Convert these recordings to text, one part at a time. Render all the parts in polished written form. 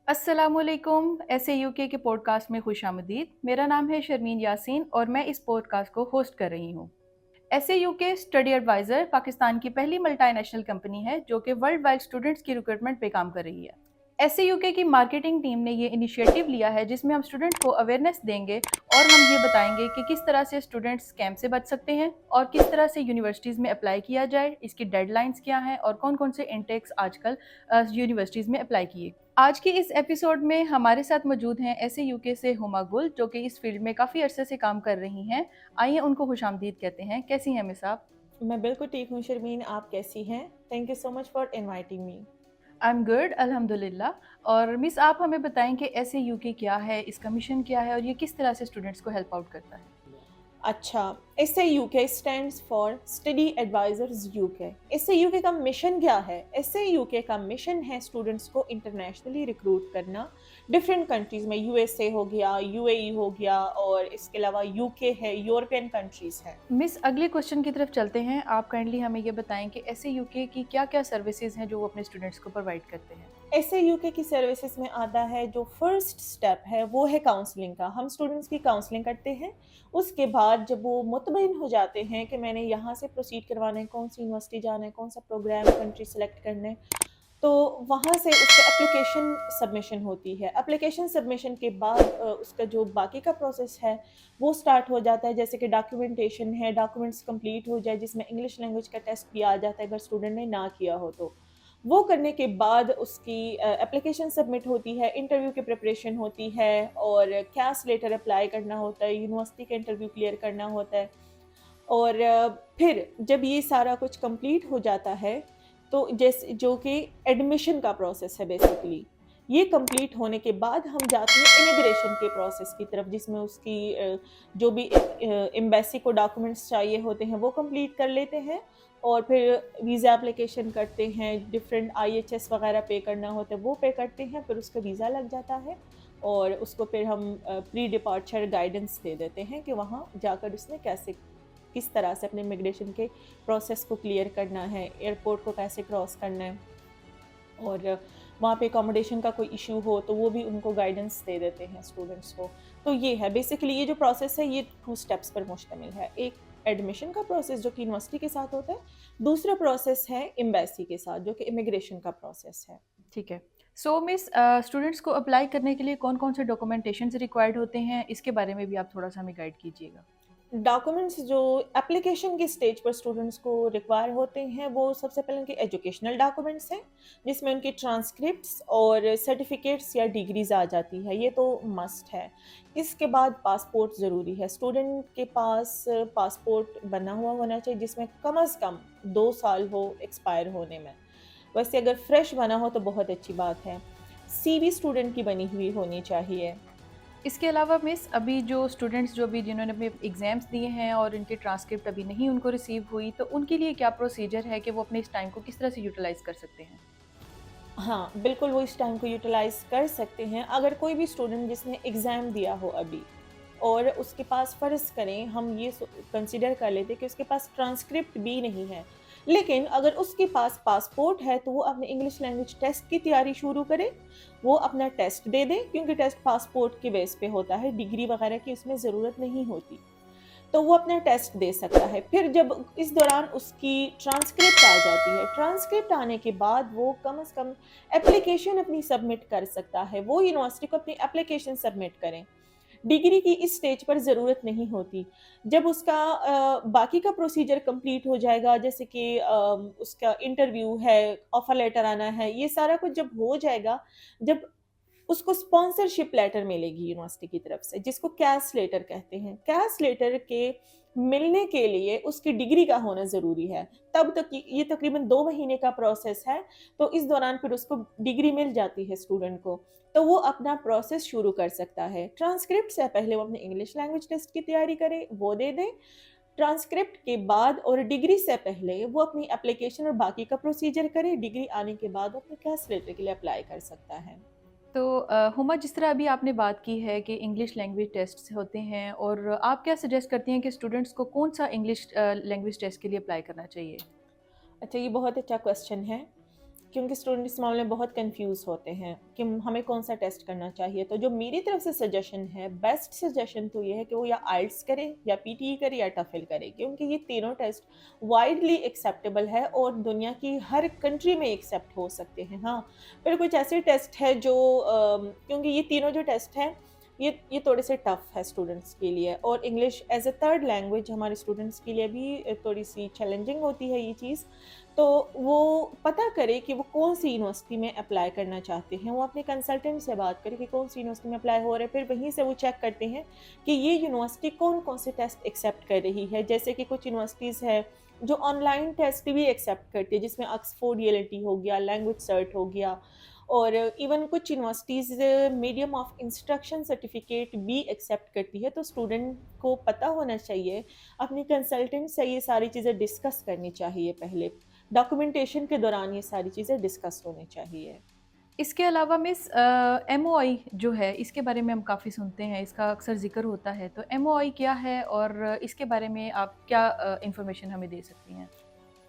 अस्सलामुअलैकुम। ऐसे यूके के पॉडकास्ट में खुशामदीद। मेरा नाम है शर्मीन यासीन और मैं इस पॉडकास्ट को होस्ट कर रही हूँ। ऐसे यूके स्टडी एडवाइज़र पाकिस्तान की पहली मल्टीनेशनल कंपनी है जो कि वर्ल्ड वाइड स्टूडेंट्स की रिक्रूटमेंट पे काम कर रही है। ऐसे यूके की मार्केटिंग टीम ने ये इनिशिएटिव लिया है जिसमें हम स्टूडेंट को अवेयरनेस देंगे और हम ये बताएंगे कि किस तरह से स्टूडेंट्स स्कैम से बच सकते हैं और किस तरह से यूनिवर्सिटीज़ में अप्लाई किया जाए, इसकी डेडलाइंस क्या हैं और कौन कौन से इंटेक्स आजकल यूनिवर्सिटीज़ में अप्लाई किए। आज की इस एपिसोड में हमारे साथ मौजूद हैं ऐसे यूके से हुमा गुल जो कि इस फील्ड में काफ़ी अरसे से काम कर रही हैं। आइए उनको खुशामदीद कहते हैं। कैसी हैं मिस आप? मैं बिल्कुल ठीक हूँ शर्मीन, आप कैसी हैं? Thank you so much for inviting me. I am good अल्हम्दुलिल्लाह। और मिस आप हमें बताएं कि ऐसे यूके क्या है, इसका मिशन क्या है और ये किस तरह से स्टूडेंट्स को हेल्प आउट करता है? अच्छा, इससे UK stands for study advisers UK. इससे यूके का मिशन क्या है? इससे यूके का मिशन है स्टूडेंट्स को इंटरनेशनली रिक्रूट करना। डिफरेंट कंट्रीज़ में यूएसए हो गया, यूएई हो गया और इसके अलावा यूके है, यूरोपियन कंट्रीज़ हैं। मिस अगले क्वेश्चन की तरफ चलते हैं। आप काइंडली हमें ये बताएं कि ऐसे यूके की क्या क्या सर्विसेज हैं जो वो अपने स्टूडेंट्स को प्रोवाइड करते हैं? ऐसे यूके की सर्विसेज में आता है, जो फर्स्ट स्टेप है वो है काउंसलिंग का। हम स्टूडेंट्स की काउंसलिंग करते हैं। उसके बाद जब वो मुतमईन हो जाते हैं कि मैंने यहाँ से प्रोसीड करवाना है, कौन सी यूनिवर्सिटी जाना है, कौन सा प्रोग्राम कंट्री सेलेक्ट करना है, तो वहाँ से उससे एप्लीकेशन सबमिशन होती है। एप्लीकेशन सबमिशन के बाद उसका जो बाकी का प्रोसेस है वो स्टार्ट हो जाता है। जैसे कि डॉक्यूमेंटेशन है, डॉक्यूमेंट्स कंप्लीट हो जाए, जिसमें इंग्लिश लैंग्वेज का टेस्ट भी आ जाता है अगर स्टूडेंट ने ना किया हो तो। वो करने के बाद उसकी एप्लीकेशन सबमिट होती है, इंटरव्यू की प्रिपरेशन होती है और कैस लेटर अप्लाई करना होता है, यूनिवर्सिटी का इंटरव्यू क्लियर करना होता है। और फिर जब ये सारा कुछ कंप्लीट हो जाता है, तो जैसे जो कि एडमिशन का प्रोसेस है बेसिकली, ये कंप्लीट होने के बाद हम जाते हैं इमिग्रेशन के प्रोसेस की तरफ, जिसमें उसकी जो भी एम्बेसी को डॉक्यूमेंट्स चाहिए होते हैं वो कंप्लीट कर लेते हैं और फिर वीज़ा एप्लीकेशन करते हैं, डिफरेंट आईएचएस वगैरह पे करना होता है वो पे करते हैं, फिर उसका वीज़ा लग जाता है और उसको फिर हम प्री डिपार्चर गाइडेंस दे देते हैं कि वहाँ जाकर उसने कैसे किस तरह से अपने इमिग्रेशन के प्रोसेस को क्लियर करना है, एयरपोर्ट को कैसे क्रॉस करना है और वहाँ पे अकोमोडेशन का कोई इशू हो तो वो भी उनको गाइडेंस दे देते हैं स्टूडेंट्स को। तो ये है बेसिकली, ये जो प्रोसेस है ये 2 स्टेप्स पर मुश्तमिल है। एक एडमिशन का प्रोसेस जो कि यूनिवर्सिटी के साथ होता है, दूसरा प्रोसेस है एम्बेसी के साथ जो कि इमिग्रेशन का प्रोसेस है। ठीक है। सो मिस स्टूडेंट्स को अप्लाई करने के लिए कौन कौन से डॉक्यूमेंटेशन रिक्वायर्ड होते हैं, इसके बारे में भी आप थोड़ा सा हमें गाइड कीजिएगा। डॉक्यूमेंट्स जो एप्लीकेशन की स्टेज पर स्टूडेंट्स को रिक्वायर होते हैं, वो सबसे पहले उनके एजुकेशनल डॉक्यूमेंट्स हैं, जिसमें उनकी ट्रांसक्रिप्ट्स और सर्टिफिकेट्स या डिग्रीज आ जाती है, ये तो मस्ट है। इसके बाद पासपोर्ट ज़रूरी है, स्टूडेंट के पास पासपोर्ट बना हुआ होना चाहिए जिसमें कम अज़ कम 2 साल हो एक्सपायर होने में। वैसे अगर फ्रेश बना हो तो बहुत अच्छी बात है। सीवी स्टूडेंट की बनी हुई होनी चाहिए। इसके अलावा मिस अभी जो स्टूडेंट्स जो भी जिन्होंने अपने एग्ज़ाम्स दिए हैं और इनकी ट्रांसक्रिप्ट अभी नहीं उनको रिसीव हुई, तो उनके लिए क्या प्रोसीजर है कि वो अपने इस टाइम को किस तरह से यूटिलाइज़ कर सकते हैं? हाँ, बिल्कुल वो इस टाइम को यूटिलाइज़ कर सकते हैं। अगर कोई भी स्टूडेंट जिसने एग्ज़ाम दिया हो अभी और उसके पास फ़र्ज़ करें हम ये कंसिडर कर लेते हैं कि उसके पास ट्रांसक्रिप्ट भी नहीं है। लेकिन अगर उसके पास पासपोर्ट है तो वो अपने इंग्लिश लैंग्वेज टेस्ट की तैयारी शुरू करे। वो अपना टेस्ट दे दें क्योंकि टेस्ट पासपोर्ट के बेस पे होता है, डिग्री वग़ैरह की उसमें ज़रूरत नहीं होती। तो वो अपना टेस्ट दे सकता है। फिर जब इस दौरान उसकी ट्रांसक्रिप्ट आ जाती है, ट्रांसक्रिप्ट आने के बाद वो कम से कम एप्लीकेशन अपनी सबमिट कर सकता है। वो यूनिवर्सिटी को अपनी एप्लीकेशन सबमिट करें। डिग्री की इस स्टेज पर ज़रूरत नहीं होती। जब उसका बाकी का प्रोसीजर कंप्लीट हो जाएगा, जैसे कि उसका इंटरव्यू है, ऑफ़र लेटर आना है, ये सारा कुछ जब हो जाएगा, जब उसको स्पॉन्सरशिप लेटर मिलेगी यूनिवर्सिटी की तरफ से, जिसको कैस लेटर कहते हैं। कैस लेटर के मिलने के लिए उसकी डिग्री का होना ज़रूरी है। तब तक ये तकरीबन 2 महीने का प्रोसेस है, तो इस दौरान फिर उसको डिग्री मिल जाती है स्टूडेंट को, तो वो अपना प्रोसेस शुरू कर सकता है। ट्रांसक्रिप्ट से पहले वो अपने इंग्लिश लैंग्वेज टेस्ट की तैयारी करे, वो दे दें। ट्रांसक्रिप्ट के बाद और डिग्री से पहले वो अपनी एप्लीकेशन और बाकी का प्रोसीजर करे। डिग्री आने के बाद वो अपने कैस लेटर के लिए अप्लाई कर सकता है। तो हुमा, जिस तरह अभी आपने बात की है कि इंग्लिश लैंग्वेज टेस्ट्स होते हैं, और आप क्या सजेस्ट करती हैं कि स्टूडेंट्स को कौन-सा इंग्लिश लैंग्वेज टेस्ट के लिए अप्लाई करना चाहिए? अच्छा, ये बहुत अच्छा क्वेश्चन है। क्योंकि स्टूडेंट इस मामले में बहुत कंफ्यूज होते हैं कि हमें कौन सा टेस्ट करना चाहिए। तो जो मेरी तरफ से सजेशन है, बेस्ट सजेशन तो ये है कि वो या आइल्स करे या पीटीई करे या टफल करे, क्योंकि ये तीनों टेस्ट वाइडली एक्सेप्टेबल है और दुनिया की हर कंट्री में एक्सेप्ट हो सकते हैं। हाँ, फिर कुछ ऐसे टेस्ट है जो क्योंकि ये तीनों जो टेस्ट हैं ये थोड़े से टफ है स्टूडेंट्स के लिए, और English as a third language हमारे स्टूडेंट्स के लिए भी थोड़ी सी चैलेंजिंग होती है ये चीज़। तो वो पता करे कि वो कौन सी यूनिवर्सिटी में अप्लाई करना चाहते हैं, वो अपने कंसल्टेंट से बात करे कि कौन सी यूनिवर्सिटी में अप्लाई हो रहा है। फिर वहीं से वो चेक करते हैं कि ये यूनिवर्सिटी कौन कौन से टेस्ट एक्सेप्ट कर रही है। जैसे कि कुछ यूनिवर्सिटीज़ है जो ऑनलाइन टेस्ट भी एक्सेप्ट करती है, जिसमें ऑक्सफोर्ड ईएलटी हो गया, लैंग्वेज सर्ट हो गया, और इवन कुछ universities medium of instruction certificate भी एक्सेप्ट करती है। तो स्टूडेंट को पता होना चाहिए, अपने कंसल्टेंट से ये सारी चीज़ें डिस्कस करनी चाहिए, पहले डॉक्यूमेंटेशन के दौरान ये सारी चीज़ें डिस्कस होनी चाहिए। इसके अलावा मिस एमओआई जो है इसके बारे में हम काफ़ी सुनते हैं, इसका अक्सर ज़िक्र होता है, तो एमओआई क्या है और इसके बारे में आप क्या इन्फॉर्मेशन हमें दे सकती हैं?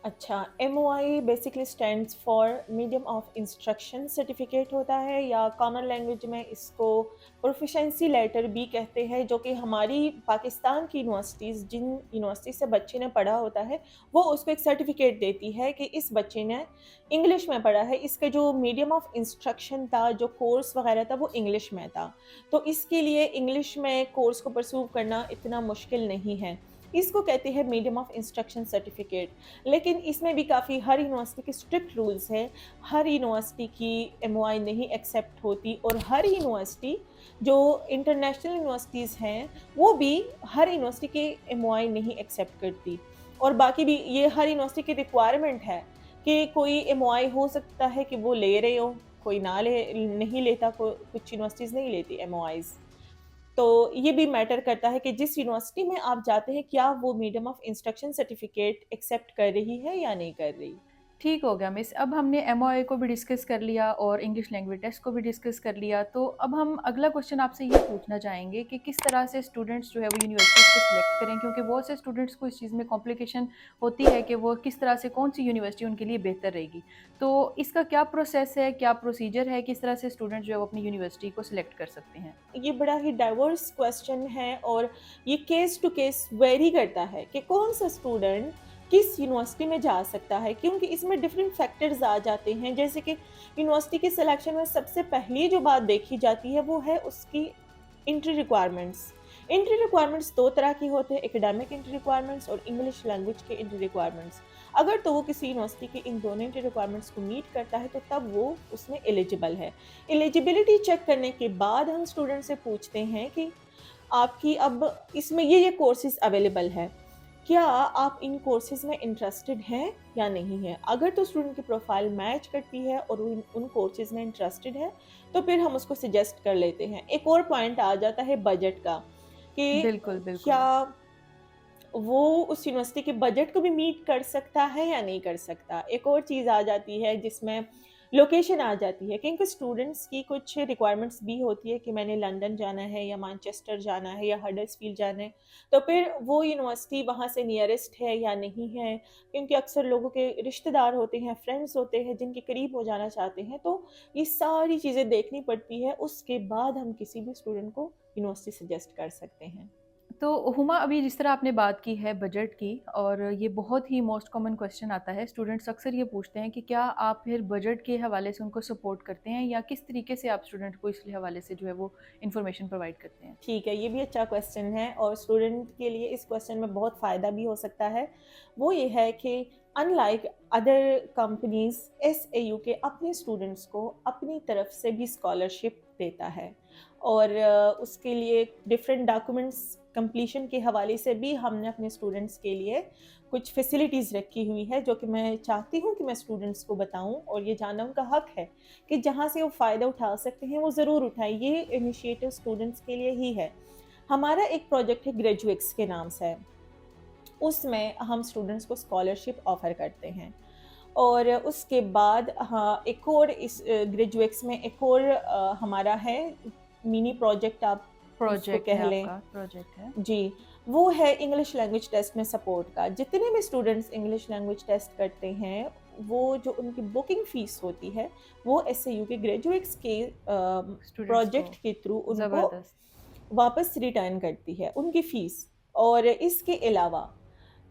अच्छा, MOI basically stands for medium of instruction certificate होता है, या कॉमन लैंग्वेज में इसको प्रोफिशेंसी लेटर भी कहते हैं, जो कि हमारी पाकिस्तान की यूनिवर्सिटीज़, जिन यूनिवर्सिटी से बच्चे ने पढ़ा होता है, वो उसको एक सर्टिफिकेट देती है कि इस बच्चे ने इंग्लिश में पढ़ा है, इसका जो मीडियम ऑफ इंस्ट्रक्शन था, जो कोर्स वगैरह था, वो इंग्लिश में था। तो इसके लिए इंग्लिश में कोर्स को परस्यू करना इतना मुश्किल नहीं है। इसको कहते हैं मीडियम ऑफ इंस्ट्रक्शन सर्टिफिकेट। लेकिन इसमें भी काफ़ी हर यूनिवर्सिटी के स्ट्रिक्ट रूल्स हैं, हर यूनिवर्सिटी की एमओआई नहीं एक्सेप्ट होती, और हर यूनिवर्सिटी जो इंटरनेशनल यूनिवर्सिटीज़ हैं वो भी हर यूनिवर्सिटी के एमओआई नहीं एक्सेप्ट करती। और बाकी भी ये हर यूनिवर्सिटी की रिक्वायरमेंट है कि कोई एमओआई हो सकता है कि वो ले रहे हो, कोई ना ले, नहीं लेता, कुछ यूनिवर्सिटीज़ नहीं लेती एमओआईज़। तो ये भी मैटर करता है कि जिस यूनिवर्सिटी में आप जाते हैं, क्या वो medium of instruction certificate accept कर रही है या नहीं कर रही। ठीक हो गया मिस। अब हमने एमओए को भी डिस्कस कर लिया और इंग्लिश लैंग्वेज टेस्ट को भी डिस्कस कर लिया, तो अब हम अगला क्वेश्चन आपसे ये पूछना चाहेंगे कि किस तरह से स्टूडेंट्स जो है वो यूनिवर्सिटीज़ को सिलेक्ट करें, क्योंकि बहुत से स्टूडेंट्स को इस चीज़ में कॉम्प्लिकेशन होती है कि वो किस तरह से कौन सी यूनिवर्सिटी उनके लिए बेहतर रहेगी। तो इसका क्या प्रोसेस है, क्या प्रोसीजर है, किस तरह से स्टूडेंट जो है वो अपनी यूनिवर्सिटी को सिलेक्ट कर सकते हैं? ये बड़ा ही डाइवर्स क्वेश्चन है, और ये केस टू केस वेरी करता है कि कौन सा स्टूडेंट किस यूनिवर्सिटी में जा सकता है, क्योंकि इसमें डिफरेंट फैक्टर्स आ जाते हैं। जैसे कि यूनिवर्सिटी के सिलेक्शन में सबसे पहली जो बात देखी जाती है वो है उसकी एंट्री रिक्वायरमेंट्स। एंट्री रिक्वायरमेंट्स दो तरह की होते हैं, एकेडमिक एंट्री रिक्वायरमेंट्स और इंग्लिश लैंग्वेज के एंट्री रिक्वायरमेंट्स। अगर तो वो किसी यूनिवर्सिटी के इन दोनों एंट्री रिक्वायरमेंट्स को मीट करता है तो तब वो उसमें एलिजिबल है। एलिजिबिलिटी चेक करने के बाद हम स्टूडेंट से पूछते हैं कि आपकी अब इसमें ये कोर्सेज अवेलेबल है, क्या आप इन कोर्सेज में इंटरेस्टेड हैं या नहीं है। अगर तो स्टूडेंट की प्रोफाइल मैच करती है और उन कोर्सेज में इंटरेस्टेड है, तो फिर हम उसको सजेस्ट कर लेते हैं। एक और पॉइंट आ जाता है बजट का, कि बिल्कुल, बिल्कुल। क्या वो उस यूनिवर्सिटी के बजट को भी मीट कर सकता है या नहीं कर सकता। एक और चीज़ आ जाती है जिसमें लोकेशन आ जाती है, क्योंकि स्टूडेंट्स की कुछ रिक्वायरमेंट्स भी होती है कि मैंने लंदन जाना है या मैनचेस्टर जाना है या हडर्सफील्ड जाना है, तो फिर वो यूनिवर्सिटी वहाँ से नियरेस्ट है या नहीं है, क्योंकि अक्सर लोगों के रिश्तेदार होते हैं, फ्रेंड्स होते हैं जिनके करीब हो जाना चाहते हैं। तो ये सारी चीज़ें देखनी पड़ती है, उसके बाद हम किसी भी स्टूडेंट को यूनिवर्सिटी सजेस्ट कर सकते हैं। तो हुमा, अभी जिस तरह आपने बात की है बजट की, और ये बहुत ही मोस्ट कॉमन क्वेश्चन आता है, स्टूडेंट्स अक्सर ये पूछते हैं कि क्या आप फिर बजट के हवाले से उनको सपोर्ट करते हैं, या किस तरीके से आप स्टूडेंट को इस हवाले से जो है वो इन्फॉर्मेशन प्रोवाइड करते हैं? ठीक है, ये भी अच्छा क्वेश्चन है, और स्टूडेंट के लिए इस क्वेश्चन में बहुत फ़ायदा भी हो सकता है। वो ये है कि अनलाइक अदर कंपनीज, SAUK अपने स्टूडेंट्स को अपनी तरफ से भी स्कॉलरशिप देता है, और उसके लिए डिफरेंट डॉक्यूमेंट्स कंप्लीशन के हवाले से भी हमने अपने स्टूडेंट्स के लिए कुछ फैसिलिटीज़ रखी हुई है, जो कि मैं चाहती हूँ कि मैं स्टूडेंट्स को बताऊँ, और ये जानना उनका हक है कि जहाँ से वो फ़ायदा उठा सकते हैं वो ज़रूर उठाएं। ये इनिशिएटिव स्टूडेंट्स के लिए ही है। हमारा एक प्रोजेक्ट है ग्रेजुएट्स के नाम से, उसमें हम स्टूडेंट्स को स्कॉलरशिप ऑफ़र करते हैं। और उसके बाद हाँ, एक और इस ग्रेजुएट्स में एक और हमारा है मिनी प्रोजेक्ट, आप उसको प्रोजेक्ट है कह लें। आपका, प्रोजेक्ट है। जी, वो है इंग्लिश लैंग्वेज टेस्ट में सपोर्ट का। जितने भी स्टूडेंट्स इंग्लिश लैंग्वेज टेस्ट करते हैं वो जो उनकी बुकिंग फ़ीस होती है, वो एसएयू के ग्रेजुएट्स के स्टूडेंट्स को प्रोजेक्ट के थ्रू उनको ज़बरदस्त। वापस रिटर्न करती है, उनकी फ़ीस। और इसके अलावा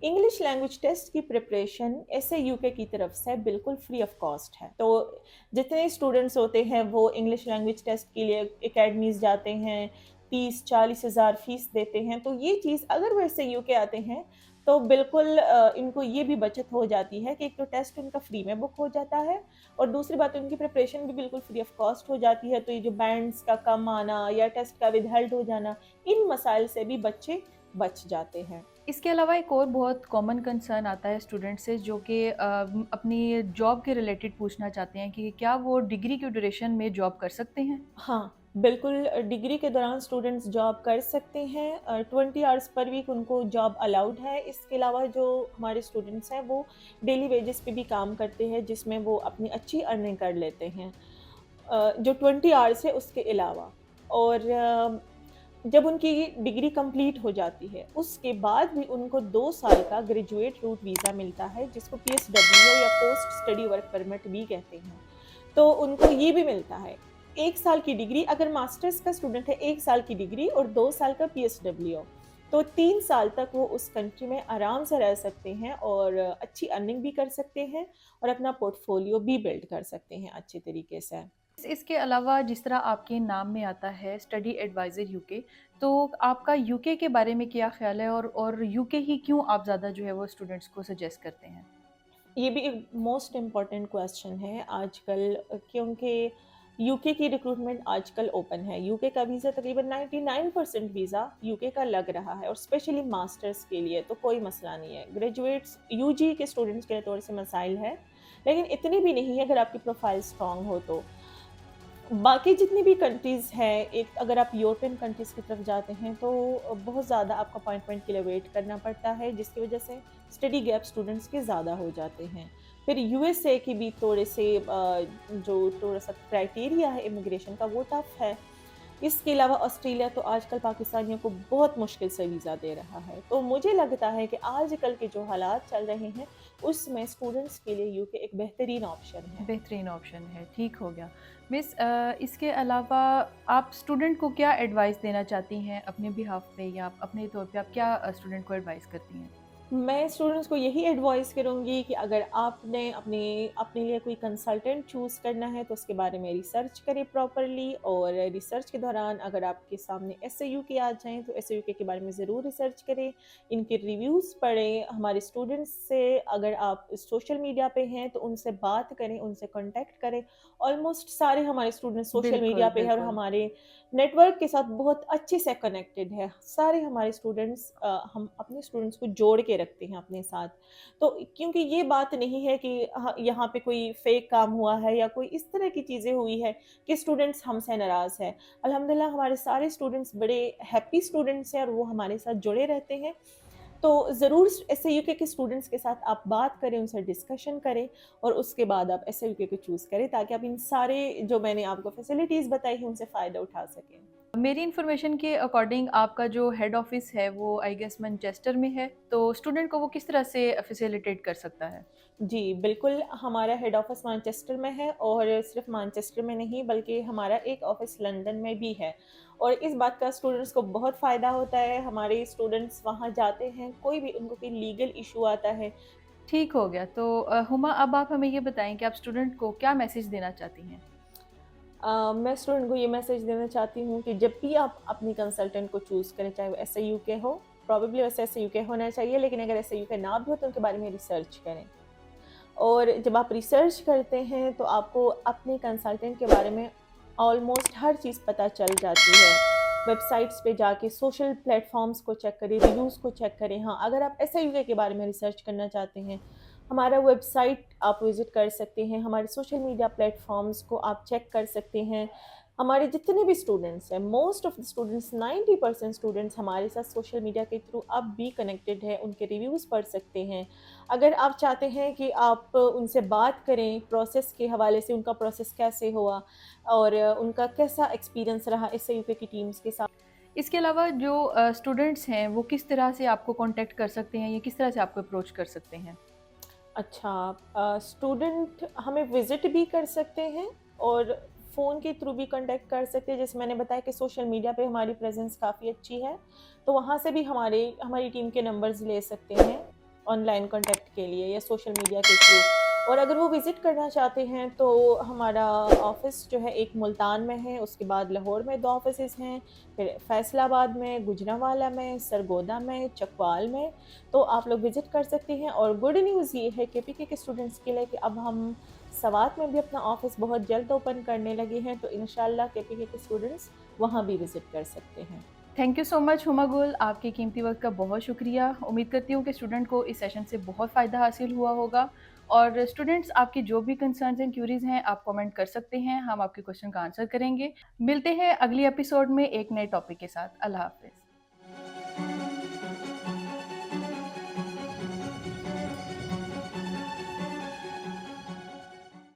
इंग्लिश लैंग्वेज टेस्ट की प्रिपरेशन एसएयूके की तरफ से बिल्कुल फ्री ऑफ कॉस्ट है। तो जितने स्टूडेंट्स होते हैं वो इंग्लिश लैंग्वेज टेस्ट के लिए एकेडमीज़ जाते हैं, 30-40 हज़ार फ़ीस देते हैं। तो ये चीज़ अगर वो एसएयूके आते हैं तो बिल्कुल इनको ये भी बचत हो जाती है कि एक तो टेस्ट उनका फ्री में बुक हो जाता है और दूसरी बात उनकी प्रिपरेशन भी बिल्कुल फ्री ऑफ कॉस्ट हो जाती है। तो ये जो बैंड्स का कम आना या टेस्ट का विदहेल्ड हो जाना, इन मसाइल से भी बच्चे बच जाते हैं। इसके अलावा एक और बहुत कॉमन कंसर्न आता है स्टूडेंट से, जो कि अपनी जॉब के रिलेटेड पूछना चाहते हैं कि क्या वो डिग्री की ड्यूरेशन में जॉब कर सकते हैं? हाँ, बिल्कुल डिग्री के दौरान स्टूडेंट्स जॉब कर सकते हैं। 20 आवर्स पर वीक उनको जॉब अलाउड है। इसके अलावा जो हमारे स्टूडेंट्स हैं वो डेली वेजेस पे भी काम करते हैं जिसमें वो अपनी अच्छी अर्निंग कर लेते हैं। जो 20 आवर्स है उसके अलावा। और जब उनकी डिग्री कंप्लीट हो जाती है, उसके बाद भी उनको 2 साल का ग्रेजुएट रूट वीज़ा मिलता है जिसको पीएसडब्ल्यू या पोस्ट स्टडी वर्क परमिट भी कहते हैं। तो उनको ये भी मिलता है। 1 साल की डिग्री, अगर मास्टर्स का स्टूडेंट है 1 साल की डिग्री और 2 साल का पीएसडब्ल्यू, तो 3 साल तक वो उस कंट्री में आराम से रह सकते हैं और अच्छी अर्निंग भी कर सकते हैं और अपना पोर्टफोलियो भी बिल्ड कर सकते हैं अच्छे तरीके से। इसके अलावा जिस तरह आपके नाम में आता है स्टडी एडवाइज़र यूके, तो आपका यूके के बारे में क्या ख़्याल है, और यूके ही क्यों आप ज़्यादा जो है वो स्टूडेंट्स को सजेस्ट करते हैं? ये भी एक मोस्ट इम्पॉर्टेंट क्वेश्चन है आजकल, क्योंकि यूके की रिक्रूटमेंट आजकल ओपन है। यूके का वीज़ा तकरीबन 99% वीज़ा यूके का लग रहा है और स्पेशली मास्टर्स के लिए तो कोई मसला नहीं है। ग्रेजुएट्स यूजी के स्टूडेंट्स के लिए थोड़े से मसाइल है, लेकिन इतनी भी नहीं है अगर आपकी प्रोफाइल स्ट्रॉन्ग हो तो। बाकी जितनी भी कंट्रीज़ हैं, एक अगर आप यूरोपियन कंट्रीज़ की तरफ जाते हैं तो बहुत ज़्यादा आपको अपॉइंटमेंट के लिए वेट करना पड़ता है, जिसकी वजह से स्टडी गैप स्टूडेंट्स के ज़्यादा हो जाते हैं। फिर यूएसए की भी थोड़े से जो थोड़ा-सा क्राइटेरिया है इमिग्रेशन का वो टफ़ है। इसके अलावा ऑस्ट्रेलिया तो आजकल पाकिस्तानियों को बहुत मुश्किल से वीज़ा दे रहा है। तो मुझे लगता है कि आजकल के जो हालात चल रहे हैं, उसमें स्टूडेंट्स के लिए यूके एक बेहतरीन ऑप्शन है। बेहतरीन ऑप्शन है, ठीक हो गया। मिस, इसके अलावा आप स्टूडेंट को क्या एडवाइस देना चाहती हैं अपने बिहाफ़ पे, या अपने तौर पे आप क्या स्टूडेंट को एडवाइस करती हैं? मैं स्टूडेंट्स को यही एडवाइस करूँगी कि अगर आपने अपने अपने लिए कोई कंसल्टेंट चूज़ करना है तो उसके बारे में रिसर्च करें प्रॉपर्ली, और रिसर्च के दौरान अगर आपके सामने एसएयू के आ जाएँ तो एसएयू के बारे में ज़रूर रिसर्च करें, इनके रिव्यूज़ पढ़ें। हमारे स्टूडेंट्स से अगर आप सोशल मीडिया पे हैं तो उनसे बात करें, उनसे कॉन्टैक्ट करें। ऑलमोस्ट सारे हमारे स्टूडेंट्स सोशल बिल्कुल, मीडिया पे हैं और बिल्कुल। हमारे नेटवर्क के साथ बहुत अच्छे से कनेक्टेड है। सारे हमारे स्टूडेंट्स, हम अपने स्टूडेंट्स को जोड़ के रखते हैं अपने साथ। तो क्योंकि ये बात नहीं है कि यहाँ पे कोई फेक काम हुआ है या कोई इस तरह की चीज़ें हुई है कि स्टूडेंट्स हमसे नाराज़ हैं। अल्हम्दुलिल्लाह हमारे सारे स्टूडेंट्स बड़े हैप्पी स्टूडेंट्स हैं और वो हमारे साथ जुड़े रहते हैं। तो ज़रूर एसएयूके के स्टूडेंट्स के साथ आप बात करें, उनसे डिस्कशन करें और उसके बाद आप एसएयूके को चूज़ करें ताकि आप इन सारे जो मैंने आपको फैसिलिटीज़ बताई हैं उनसे फ़ायदा उठा सकें। मेरी इन्फॉर्मेशन के अकॉर्डिंग आपका जो हेड ऑफ़िस है वो आई गेस मैनचेस्टर में है, तो स्टूडेंट को वो किस तरह से फैसिलिटेट कर सकता है? जी, बिल्कुल, हमारा हेड ऑफ़िस मैनचेस्टर में है और सिर्फ़ मैनचेस्टर में नहीं बल्कि हमारा एक ऑफ़िस लंदन में भी है, और इस बात का स्टूडेंट्स को बहुत फ़ायदा होता है। हमारे स्टूडेंट्स वहाँ जाते हैं, कोई भी उनको कोई लीगल इश्यू आता है। ठीक हो गया। तो हुमा, अब आप हमें ये बताएँ कि आप स्टूडेंट को क्या मैसेज देना चाहती हैं? मैं स्टूडेंट को ये मैसेज देना चाहती हूँ कि जब भी आप अपनी कंसल्टेंट को चूज़ करें, चाहे वो एसएयू के हो, प्रोबेबली वैसे एसएयू के होना चाहिए, लेकिन अगर एसएयू के ना भी हो तो उनके बारे में रिसर्च करें। और जब आप रिसर्च करते हैं तो आपको अपने कंसल्टेंट के बारे में ऑलमोस्ट हर चीज़ पता चल जाती है। वेबसाइट्स पे जाके सोशल प्लेटफ़ॉर्म्स को चेक करें, रिव्यूज़ को चेक करें। हाँ, अगर आप एसएयू के बारे में रिसर्च करना चाहते हैं, हमारा वेबसाइट आप विज़िट कर सकते हैं, हमारे सोशल मीडिया प्लेटफ़ॉर्म्स को आप चेक कर सकते हैं। हमारे जितने भी स्टूडेंट्स हैं, most of the students, 90% students हमारे साथ सोशल मीडिया के थ्रू अब भी कनेक्टेड हैं, उनके रिव्यूज़ पढ़ सकते हैं। अगर आप चाहते हैं कि आप उनसे बात करें प्रोसेस के हवाले से, उनका प्रोसेस कैसे हुआ और उनका कैसा एक्सपीरियंस रहा एसएयू की टीम्स के साथ। इसके अलावा जो स्टूडेंट्स हैं वो किस तरह से आपको कॉन्टैक्ट कर सकते हैं, या किस तरह से आपको अप्रोच कर सकते हैं? अच्छा, स्टूडेंट हमें विज़िट भी कर सकते हैं और फ़ोन के थ्रू भी कॉन्टैक्ट कर सकते हैं। जैसे मैंने बताया कि सोशल मीडिया पे हमारी प्रेज़ेंस काफ़ी अच्छी है, तो वहाँ से भी हमारी टीम के नंबर्स ले सकते हैं ऑनलाइन कॉन्टैक्ट के लिए या सोशल मीडिया के थ्रू। और अगर वो विज़िट करना चाहते हैं तो हमारा ऑफ़िस जो है एक मुल्तान में है, उसके बाद लाहौर में 2 ऑफ़िसेज़ हैं, फिर फैसलाबाद में, गुजरांवाला में, सरगोदा में, चकवाल में। तो आप लोग विज़िट कर सकते हैं और गुड न्यूज़ ये है केपीके के स्टूडेंट्स के लिए कि अब हम सवात में भी अपना ऑफ़िस बहुत जल्द ओपन करने लगे हैं, तो इंशाल्लाह केपीके के स्टूडेंट्स वहाँ भी विज़िट कर सकते हैं। Thank you so much Huma गुल, आपके कीमती वक्त का बहुत शुक्रिया। उम्मीद करती हूँ कि स्टूडेंट को इस सेशन से बहुत फ़ायदा हासिल हुआ होगा। और स्टूडेंट्स, आपकी जो भी कंसर्न्स एंड क्यूरीज हैं आप कमेंट कर सकते हैं, हम आपके क्वेश्चन का आंसर करेंगे। मिलते हैं अगली एपिसोड में एक नए टॉपिक के साथ। अल्लाह हाफिज़।